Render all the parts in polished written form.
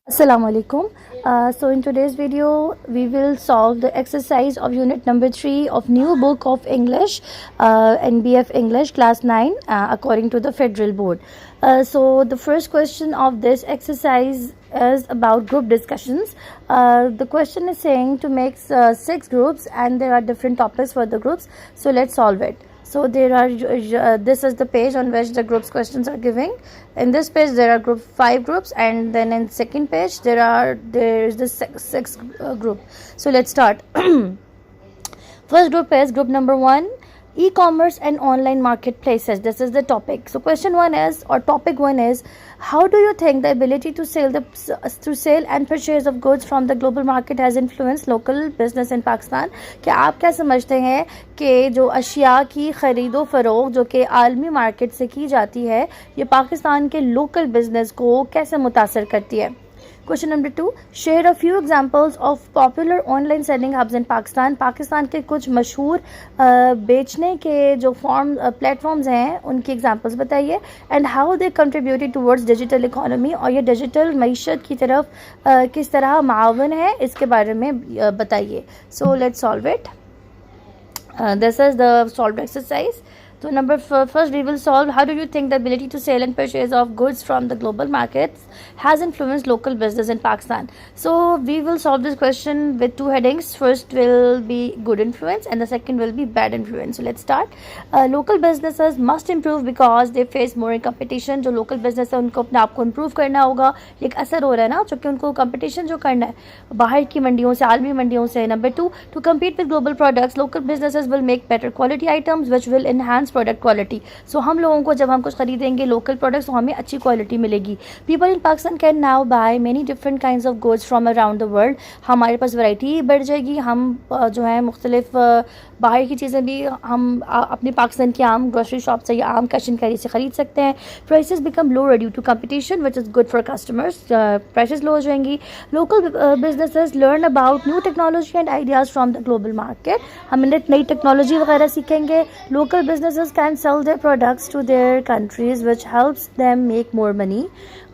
Assalamu alaikum. So in today's video we will solve the exercise of unit number 3 of new book of English, NBF English class 9, according to the federal board. So the first question of this exercise is about group discussions. The question is saying to make 6 groups, and there are different topics for the groups. So let's solve it. So there are this is the page on which the groups questions are giving. In this page there are 5 groups, and then in second page there is the sixth group. So let's start. First group is group number 1, e-commerce and online marketplaces. This is the topic. So question 1 is, or topic 1 is, how do you think the ability to sell and purchase of goods from the global market has influenced local business in Pakistan? کہ آپ کیا سمجھتے ہیں کہ جو اشیاء کی خرید و فروخت جو کہ عالمی مارکیٹ سے کی جاتی ہے یہ پاکستان کے لوکل بزنس کو کیسے متاثر کرتی ہے؟ Question number 2, share a few examples of popular online selling hubs in Pakistan. Pakistan کے کچھ مشہور بیچنے کے جو پلیٹ فارمز ہیں ان کی ایگزامپلس بتائیے. And how they contributed towards digital economy, اور یہ ڈیجیٹل معیشت کی طرف کس طرح معاون ہے اس کے بارے میں بتائیے. So let's solve it. This is the solved exercise. So first we will solve, how do you think the ability to sell and purchase of goods from the global markets has influenced local business in Pakistan? So we will solve this question with 2 headings. First will be good influence and the second will be bad influence. So let's start. Local businesses must improve because they face more competition. جو local business ہے ان کو اپنے آپ کو improve کرنا ہوگا, ایک اثر ہو رہا ہے نا, چونکہ ان کو competition جو کرنا ہے باہر کی منڈیوں سے, عالمی منڈیوں سے. Number 2, to compete with global products, local businesses will make better quality items which will enhance product quality. So ہم لوگوں کو جب ہم کچھ خریدیں گے local products تو ہمیں اچھی کوالٹی ملے گی. People in Pakistan can now buy many different kinds of goods from around the world. ہمارے پاس ورائٹی بڑھ جائے گی, ہم جو ہے مختلف باہر کی چیزیں بھی ہم اپنے پاکستان کی عام گروسری شاپ سے یا عام کیش اینڈ کیری سے خرید سکتے ہیں. Prices become lower due to competition which is good for customers. Prices low ہو جائیں گی. Local businesses learn about new technology and ideas from the global market. ہم نئی ٹیکنالوجی وغیرہ سیکھیں گے. Local businesses can sell their products to their countries which helps them make more money.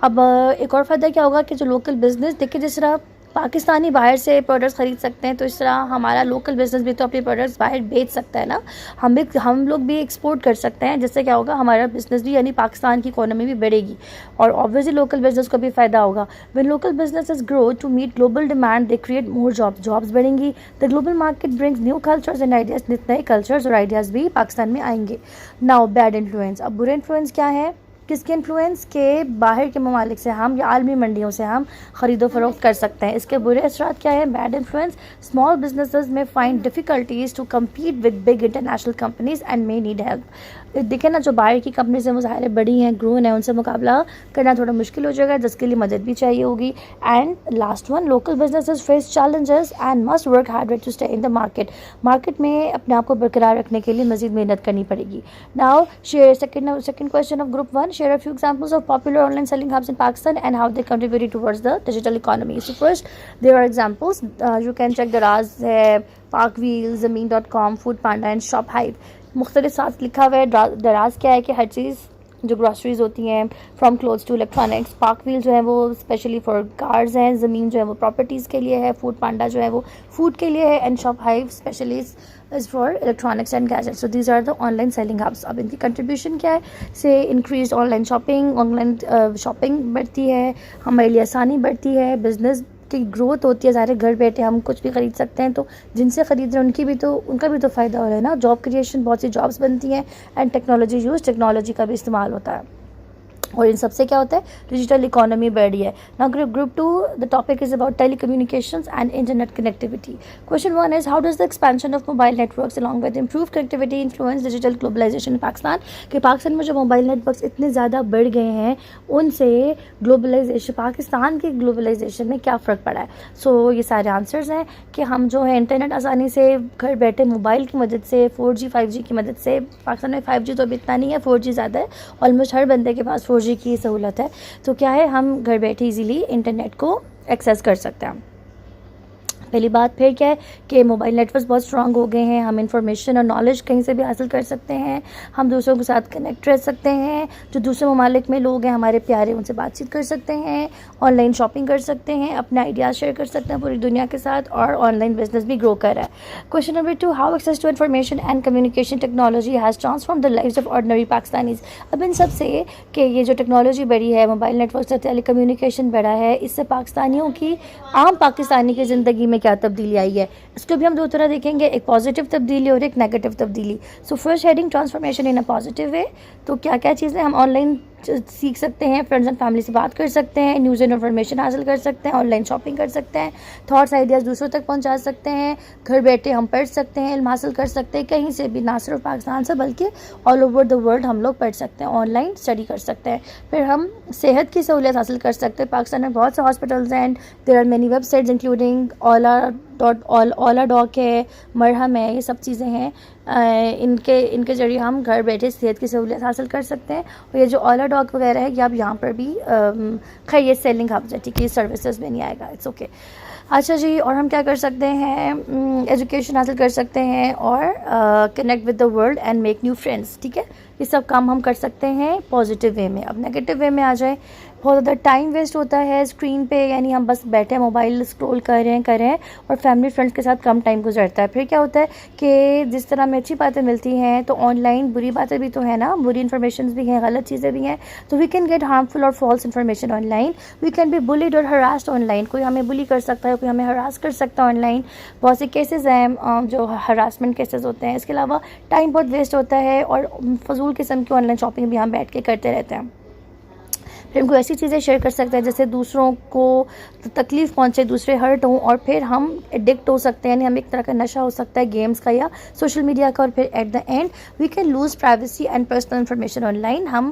اب ایک اور فائدہ کیا ہوگا کہ جو لوکل بزنس, دیکھیں جس طرح پاکستانی باہر سے پروڈکٹس خرید سکتے ہیں تو اس طرح ہمارا لوکل بزنس بھی تو اپنے پروڈکٹس باہر بیچ سکتا ہے نا. ہم لوگ بھی ایکسپورٹ کر سکتے ہیں, جس سے کیا ہوگا ہمارا بزنس بھی, یعنی پاکستان کی اکانومی بھی بڑھے گی, اور obviously لوکل بزنس کو بھی فائدہ ہوگا. when local businesses grow to meet global demand they create more jobs بڑھیں گی. the global market brings new cultures and ideas, نئے کلچرز اور آئیڈیاز بھی پاکستان میں آئیں گے. now bad influence. اب برے انفلوئنس کیا ہے, کس کے انفلوئنس کے باہر کے ممالک سے ہم یا عالمی منڈیوں سے ہم خرید و فروخت کر سکتے ہیں. اس کے برے اثرات کیا ہیں, بیڈ انفلوئنس. اسمال بزنسز میں find difficulties to compete with big international companies and may need help. دیکھیں نا, جو باہر کی کمپنیز ہیں وہ ظاہر بڑی ہیں, گرون ہیں, ان سے مقابلہ کرنا تھوڑا مشکل ہو جائے گا, جس کے لیے مدد بھی چاہیے ہوگی. And last one, local businesses face challenges and must work harder to stay in the market میں اپنے آپ کو برقرار رکھنے کے لیے مزید محنت کرنی پڑے گی. Now share second question of group 1, share a few examples of popular online selling hubs in Pakistan and how they contributed towards the digital economy. So first there are examples. You can check Daraz hai, Parkwheel, Zameen.com, Food Panda and Shop Hive. مختلف ساتھ لکھا ہوا ہے. دراز کیا ہے کہ ہر چیز جو گروسریز ہوتی ہیں from clothes to electronics. PakWheels جو ہے وہ اسپیشلی فار کارز ہیں. زمین جو ہے وہ پراپرٹیز کے لیے ہے. فوڈ پانڈا جو ہے وہ فوڈ کے لیے ہے. And Shophive especially is for electronics and gadgets. So these are the online selling hubs. اب ان کی کنٹریبیوشن کیا ہے, سے انکریز آن لائن شاپنگ بڑھتی ہے, ہمارے لیے آسانی بڑھتی ہے, بزنس کی گروتھ ہوتی ہے. ظاہر ہے گھر بیٹھے ہم کچھ بھی خرید سکتے ہیں, تو جن سے خرید رہے ہیں ان کا بھی تو فائدہ ہو رہا ہے نا. جاب کریشن, بہت سی جابس بنتی ہیں. اینڈ ٹیکنالوجی کا بھی استعمال ہوتا ہے, اور ان سب سے کیا ہوتا ہے, ڈیجیٹل اکانومی بڑھ رہی ہے. نا group 2, the topic is about telecommunications and internet connectivity. Question 1 is, how does the expansion of mobile networks along with improved connectivity influence digital globalization in Pakistan? کہ پاکستان میں جو موبائل نیٹ ورکس اتنے زیادہ بڑھ گئے ہیں ان سے گلوبلائزیشن, پاکستان کی گلوبلائزیشن میں کیا فرق پڑا ہے. سو یہ سارے آنسرز ہیں کہ ہم جو ہے انٹرنیٹ آسانی سے گھر بیٹھے موبائل کی مدد سے, 4G 5G کی مدد سے, پاکستان میں 5G تو ابھی اتنا نہیں ہے, 4G زیادہ ہے, آلموسٹ ہر بندے کے پاس 4G کی سہولت ہے. تو کیا ہے, ہم گھر بیٹھے ایزیلی انٹرنیٹ کو ایکسیس کر سکتے ہیں. پہلی بات پھر کیا ہے کہ موبائل نیٹ ورکس بہت اسٹرانگ ہو گئے ہیں, ہم انفارمیشن اور نالج کہیں سے بھی حاصل کر سکتے ہیں, ہم دوسروں کے ساتھ کنیکٹ رہ سکتے ہیں, جو دوسرے ممالک میں لوگ ہیں ہمارے پیارے ان سے بات چیت کر سکتے ہیں, آن لائن شاپنگ کر سکتے ہیں, اپنے آئیڈیاز شیئر کر سکتے ہیں پوری دنیا کے ساتھ, اور آن لائن بزنس بھی گرو کر رہا ہے. Question number 2, how access to information and communication technology has transform the lives of ordinary Pakistanis. اب ان سب سے کہ یہ جو ٹیکنالوجی بڑھی ہے, موبائل نیٹ ورک سے ٹیلی کمیونیکیشن بڑھا ہے, اس سے پاکستانیوں کی, عام پاکستانی کی زندگی میں کیا تبدیلی آئی ہے, اس کو بھی ہم دو طرح دیکھیں گے, ایک پازیٹیو تبدیلی اور ایک نیگیٹو تبدیلی. So first heading transformation in a positive way. تو کیا کیا چیزیں ہم آن لائن سیکھ سکتے ہیں, فرینڈز اینڈ فیملی سے بات کر سکتے ہیں, نیوز اینڈ انفارمیشن حاصل کر سکتے ہیں, آن لائن شاپنگ کر سکتے ہیں, تھاٹس آئیڈیاز دوسروں تک پہنچا سکتے ہیں, گھر بیٹھے ہم پڑھ سکتے ہیں, علم حاصل کر سکتے ہیں کہیں سے بھی, نہ صرف پاکستان سے بلکہ آل اوور دا ورلڈ ہم لوگ پڑھ سکتے ہیں, آن لائن اسٹڈی کر سکتے ہیں. پھر ہم صحت کی سہولیت حاصل کر سکتے ہیں. پاکستان میں بہت سے ہاسپٹلز ہیں, there are many websites including Oladoc ہے, مرہم ہے, یہ سب چیزیں ہیں, ان کے ذریعے ہم گھر بیٹھے صحت کی سہولیت حاصل کر سکتے ہیں. اور یہ جو اولا ڈاک وغیرہ ہے, یہ اب یہاں پر بھی خیر یہ سیلنگ ہب ہے, ٹھیک ہے, سروسز میں نہیں آئے گا, اٹس اوکے. اچھا جی, اور ہم کیا کر سکتے ہیں, ایجوکیشن حاصل کر سکتے ہیں, اور connect with the world and make new friends. ٹھیک ہے, یہ سب کام ہم کر سکتے ہیں پازیٹیو وے میں. اب نیگیٹو وے میں آ جائیں, بہت زیادہ ٹائم ویسٹ ہوتا ہے اسکرین پہ, یعنی ہم بس بیٹھے موبائل اسکرول کریں اور فیملی فرینڈس کے ساتھ کم ٹائم گزرتا ہے. پھر کیا ہوتا ہے کہ جس طرح ہمیں اچھی باتیں ملتی ہیں تو آن لائن بری باتیں بھی تو ہیں نا, بری انفارمیشنز بھی ہیں, غلط چیزیں بھی ہیں. تو وی کین گیٹ ہارمفل اور false information online. We can be bullied اور ہراسڈ آن لائن. کوئی ہمیں بلی کر سکتا ہے, کوئی ہمیں ہراس کر سکتا ہے آن لائن. بہت سے کیسز ہیں جو ہراسمنٹ کیسز ہوتے ہیں. اس کے علاوہ ٹائم بہت ویسٹ ہوتا ہے, اور فضول قسم کی آن لائن شاپنگ بھی ہم بیٹھ کے کرتے رہتے ہیں. پھر ہم کو ایسی چیزیں شیئر کر سکتے ہیں جیسے دوسروں کو تکلیف پہنچے, دوسرے ہرٹ ہوں, اور پھر ہم ایڈکٹ ہو سکتے ہیں, یعنی ہمیں ایک طرح کا نشہ ہو سکتا ہے گیمز کا یا سوشل میڈیا کا. اور پھر at the end we can lose privacy and personal information online. ہم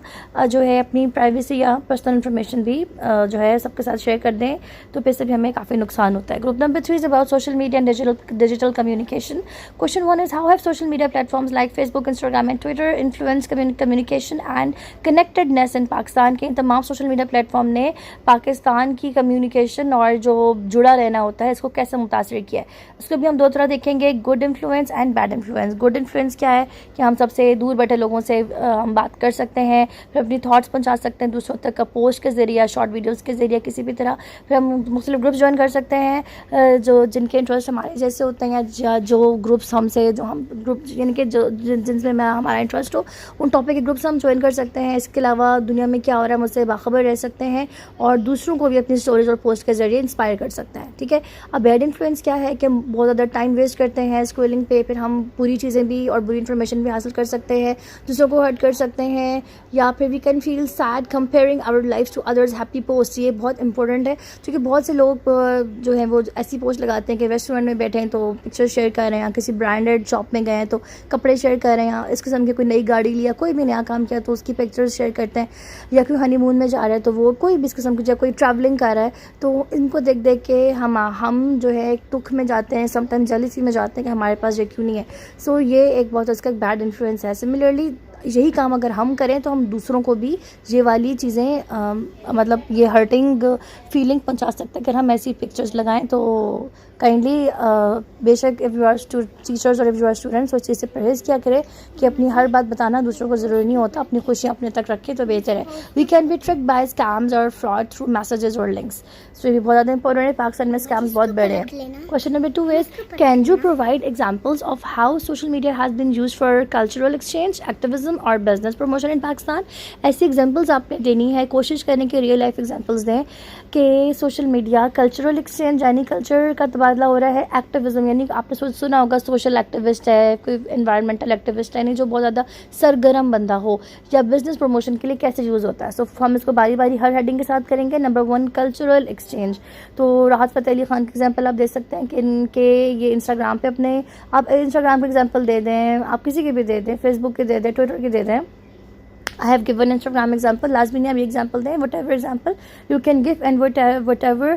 جو ہے اپنی پرائیویسی یا پرسنل انفارمیشن بھی جو ہے سب کے ساتھ شیئر کر دیں, تو پھر سے بھی ہمیں کافی نقصان ہوتا ہے. Group number 3 is about social media and digital communication. Question 1 is how have social media platforms like Facebook, Instagram and Twitter influence communication and connectedness in Pakistan. کے ان تمام سوشل میڈیا پلیٹفارم نے پاکستان کی کمیونیکیشن اور جو جڑا رہنا ہوتا ہے اس کو کیسے متاثر کیا ہے. اس کو بھی ہم دو طرح دیکھیں گے, good influence and bad influence. Good influence کیا ہے کہ ہم سب سے دور بیٹھے لوگوں سے ہم بات کر سکتے ہیں, پھر اپنی تھاٹس پہنچا سکتے ہیں دوسروں تک, پوسٹ کے ذریعہ, شارٹ ویڈیوز کے ذریعے, کسی بھی طرح. پھر ہم مختلف گروپس جوائن کر سکتے ہیں جو جن کے انٹرسٹ ہمارے جیسے ہوتے ہیں, یا جو گروپس ہم سے جو ہم گروپ یعنی کہ جن سے ہمارا انٹرسٹ ہو, ان ٹاپک کے گروپس ہم جوائن کر سکتے ہیں. اس کے علاوہ دنیا میں کیا ہو رہا ہے مجھ سے باخبر رہ سکتے ہیں, اور دوسروں کو بھی اپنی اسٹوریز اور پوسٹ کے ذریعے انسپائر کر سکتا ہے. ٹھیک ہے. اب بیڈ انفلوئنس کیا ہے کہ بہت زیادہ ٹائم ویسٹ کرتے ہیں اسکرولنگ پہ, پھر ہم بری چیزیں بھی اور بری انفارمیشن بھی حاصل کر سکتے ہیں, دوسروں کو ہرٹ کر سکتے ہیں, یا پھر we can feel sad comparing our life to others happy post. یہ بہت امپورٹنٹ ہے کیونکہ بہت سے لوگ جو ہیں وہ ایسی پوسٹ لگاتے ہیں کہ ریسٹورینٹ میں بیٹھے ہیں تو پکچر شیئر کر رہے ہیں, کسی برانڈیڈ شاپ میں گئے ہیں تو کپڑے شیئر کر رہے ہیں, اس قسم کی کوئی نئی گاڑی لیا, کوئی بھی نیا کام کیا تو اس کی پکچرز شیئر کرتے ہیں, یا کوئی ہنی مون میں جا رہا ہے تو وہ کوئی بھی اس قسم کی, جب کوئی ٹریولنگ کر رہا ہے تو ان کو دیکھ کے ہم جو ہے ایک دکھ میں جاتے ہیں, سم ٹائم جیلسی میں جاتے ہیں کہ ہمارے پاس یہ کیوں نہیں ہے. سو یہ ایک بہت اس کا بیڈ انفلوئنس ہے. سملرلی یہی کام اگر ہم کریں تو ہم دوسروں کو بھی یہ والی چیزیں مطلب یہ ہرٹنگ فیلنگ پہنچا سکتے ہیں. اگر ہم ایسی پکچرز لگائیں تو کائنڈلی بے شک اف یو آر ٹیچرز اور اف یو آر اسٹوڈنٹس اس چیز سے پرہیز کیا کرے کہ اپنی ہر بات بتانا دوسروں کو ضروری نہیں ہوتا, اپنی خوشیاں اپنے تک رکھے تو بہتر ہے. We can be trick by scams اور فراڈ تھرو میسیجز اور لنکس. سو یہ بھی بہت زیادہ امپورٹنٹ ہے. پاکستان میں اسکیمز بہت بڑے ہیں. Question number 2 is can you provide examples of how social media has been used for cultural exchange, activism اور بزنس پروموشن ان پاکستان. ایسی ایگزامپلز آپ نے دینی ہے, کوشش کرنے کی ریئل لائف ایگزامپلز دیں کہ سوشل میڈیا کلچرل ایکسچینج یعنی کلچر کا تبادلہ ہو رہا ہے, ایکٹیویزم یعنی آپ نے سنا ہوگا سوشل ایکٹیوسٹ ہے, کوئی انوائرمنٹل ایکٹیوسٹ ہے, یعنی جو بہت زیادہ سرگرم بندہ ہو, یا بزنس پروموشن کے لیے کیسے یوز ہوتا ہے. سو ہم اس کو باری باری ہر ہیڈنگ کے ساتھ کریں گے. Number 1 cultural exchange. تو راحت فتح علی خان کی ایگزامپل آپ دے سکتے ہیں کہ ان کے یہ انسٹاگرام پہ اپنے آپ انسٹاگرام کی ایگزامپل دے دیں, آپ کسی کی بھی دے دیں, فیس بک کی دے دیں, ٹویٹر کی دے دیں. I have given Instagram example. لازمی نہیں اب یہ example دیں, whatever example you can give and whatever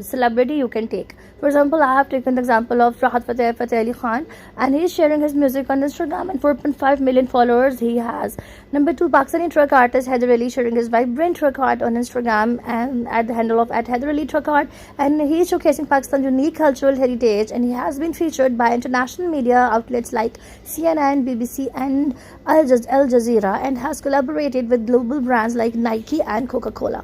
celebrity you can take. For example, I have taken the example of Rahat Fateh Ali Khan, and he is sharing his music on Instagram, and 4.5 million followers he has. Number 2, Pakistani truck artist Haider Ali sharing his vibrant truck art on Instagram and at the handle of @HaiderAliTruckArt, and he is showcasing Pakistan's unique cultural heritage, and he has been featured by international media outlets like CNN, BBC and Al Jazeera, and has collaborated with global brands like Nike and Coca-Cola.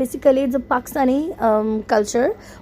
basically is a Pakistani culture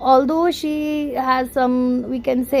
although she has some we can say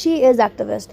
she is activist.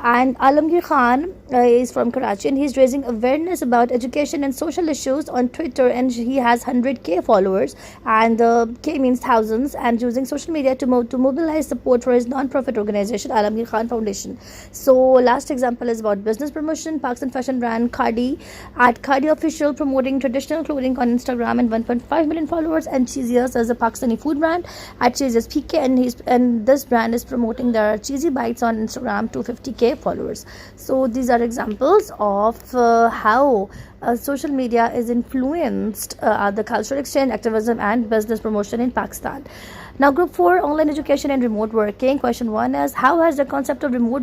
And Alamgir Khan is from Karachi and he's raising awareness about education and social issues on Twitter, and he has 100k followers, and K means thousands, and using social media to mobilize support for his non-profit organization Alamgir Khan Foundation. So last example is about business promotion. Pakistan fashion brand Khadi at Khadi Official promoting traditional clothing on Instagram and 1.5 million followers, and Cheesiest as a Pakistani food brand at Cheesiest PK, and this brand is promoting their cheesy bites on Instagram to 50k followers. So these are examples of how social media is influenced the cultural exchange, activism and business promotion in Pakistan. Now group 4, online education and remote working. Question 1 is, how has the concept of remote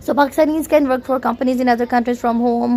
So Pakistanis can work for companies in other countries from home.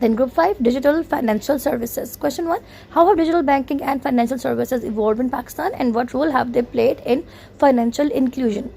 Then group 5, digital financial services. Question 1, how have digital banking and financial services evolved in Pakistan and what role have they played in financial inclusion?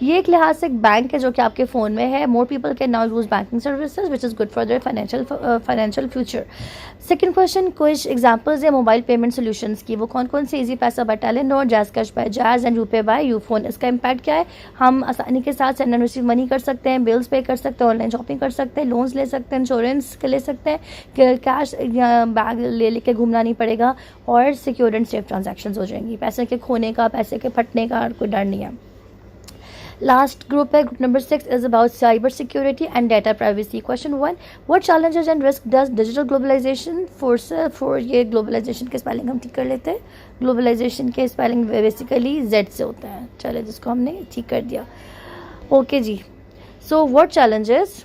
یہ ایک لحاظ سے ایک bank ہے جو کہ آپ کے فون میں ہے. More people can now use banking services which is good for their financial future. Second question, کچھ ایگزامپلز ہیں موبائل پیمنٹ سولوشنس کی, وہ کون کون سے؟ Easypaisa by Telenor, JazzCash by Jazz and روپے بائی یو فون. اس کا امپیکٹ کیا ہے؟ ہم آسانی کے ساتھ سینڈ اینڈ ریسیو منی کر سکتے ہیں, بلز پے کر سکتے ہیں, آن لائن شاپنگ کر سکتے ہیں, لونز لے سکتے ہیں, انشورنس لے سکتے ہیں, کیش بیگ لے کے گھومنا نہیں پڑے گا, اور سیکیور اینڈ سیف ٹرانزیکشنز ہو جائیں گی. پیسے کے کھونے کا, پیسے کے پھٹنے کا کوئی ڈر نہیں ہے. لاسٹ گروپ ہے, group number 6 is about cyber security and data privacy. Question 1, what challenges and risk does digital globalization for یہ گلوبلائزیشن کے اسپیلنگ ہم ٹھیک کر لیتے ہیں. گلوبلائزیشن کے اسپیلنگ بیسیکلی زیڈ سے ہوتا ہے, چلے جس کو ہم نے ٹھیک کر دیا. اوکے جی, so what challenges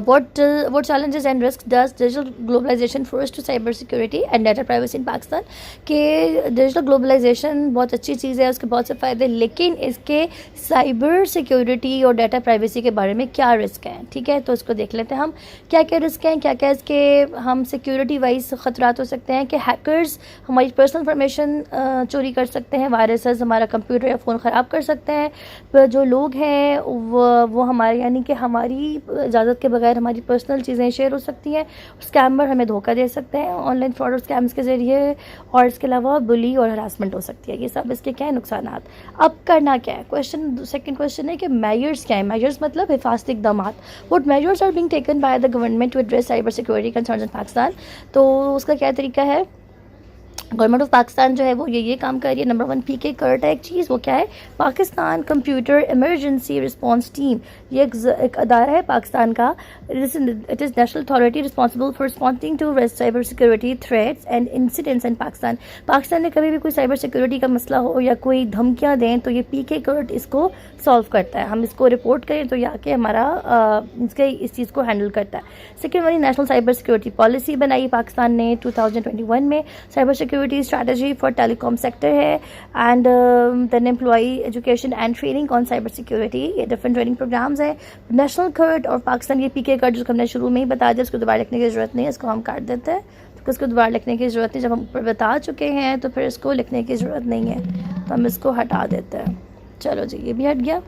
what challenges and risks does digital globalization force to cyber security and data privacy in Pakistan. کہ ڈیجیٹل گلوبلائزیشن بہت اچھی چیز ہے, اس کے بہت سے فائدے, لیکن اس کے سائبر سیکورٹی اور ڈیٹا پرائیویسی کے بارے میں کیا رسک ہیں. ٹھیک ہے, تو اس کو دیکھ لیتے ہیں ہم کیا کیا رسک ہیں, کیا کیا اس کے ہم سیکورٹی وائز خطرات ہو سکتے ہیں. کہ ہیکرز ہماری پرسنل انفارمیشن چوری کر سکتے ہیں, وائرسز ہمارا کمپیوٹر یا فون خراب کر سکتے ہیں. جو لوگ ہیں وہ ہمارے یعنی کہ ہماری اجازت کے بغیر ہماری پرسنل چیزیں شیئر ہو سکتی ہیں. اسکیمر ہمیں دھوکہ دے سکتے ہیں آن لائن فراڈ اور اسکیمس کے ذریعے, اور اس کے علاوہ بلی اور ہراسمنٹ ہو سکتی ہے. یہ سب اس کے کیا ہیں نقصانات. اب کرنا کیا ہے؟ سیکنڈ کوشچن ہے کہ میجرز کیا ہیں. میجرز مطلب حفاظتی اقدامات. What measures are being taken by the government to address cyber security concerns in Pakistan. تو اس کا کیا طریقہ ہے؟ گورنمنٹ آف پاکستان جو ہے وہ یہ کام کر رہی ہے. نمبر 1 PK کرٹ ہے ایک چیز, وہ کیا ہے؟ Pakistan computer emergency response team. یہ ایک ادارہ ہے پاکستان کا. It is national authority responsible for responding to cyber security threats and incidents in Pakistan. Pakistan میں کبھی بھی کوئی سائبر سیکورٹی کا مسئلہ ہو یا کوئی دھمکیاں دیں تو یہ PK کرٹ اس کو سالو کرتا ہے. ہم اس کو رپورٹ کریں تو یہ آ کے ہمارا اس چیز کو ہینڈل کرتا ہے. سیکنڈ والی نیشنل سائبر سیکورٹی پالیسی بنائی پاکستان نے 2021 میں. Cyber security strategy for telecom sector ہے, and then employee education and training on cyber security. یہ ڈفرنٹ ٹریننگ پروگرامز ہیں. نیشنل کرٹ اور پاکستان یہ PK کرٹ جو ہم نے شروع میں ہی بتا دیا, اس کو دوبارہ لکھنے کی ضرورت نہیں ہے, اس کو ہم کاٹ دیتے ہیں. تو اس کو دوبارہ لکھنے کی ضرورت نہیں, جب ہم اوپر بتا چکے ہیں تو پھر اس کو لکھنے کی ضرورت نہیں ہے, تو ہم اس کو ہٹا دیتے ہیں. چلو جی, یہ بھی ہٹ گیا.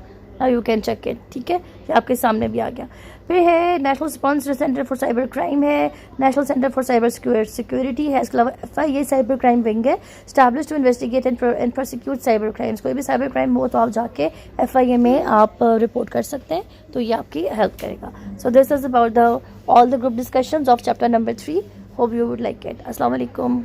You can check it. ٹھیک ہے, یہ آپ کے سامنے بھی آ گیا. پھر ہے national response centre for cyber crime ہے, national centre for cyber security ہے. اس کے علاوہ FIA سائبر کرائم ونگ ہے, establish to investigate and prosecute cyber crimes. کوئی بھی سائبر کرائم ہو تو آپ جا کے FIA میں آپ رپورٹ کر سکتے ہیں, تو یہ آپ کی ہیلپ کرے گا. So this is about all the group discussions of chapter number 3. Hope you would like it. السلام علیکم.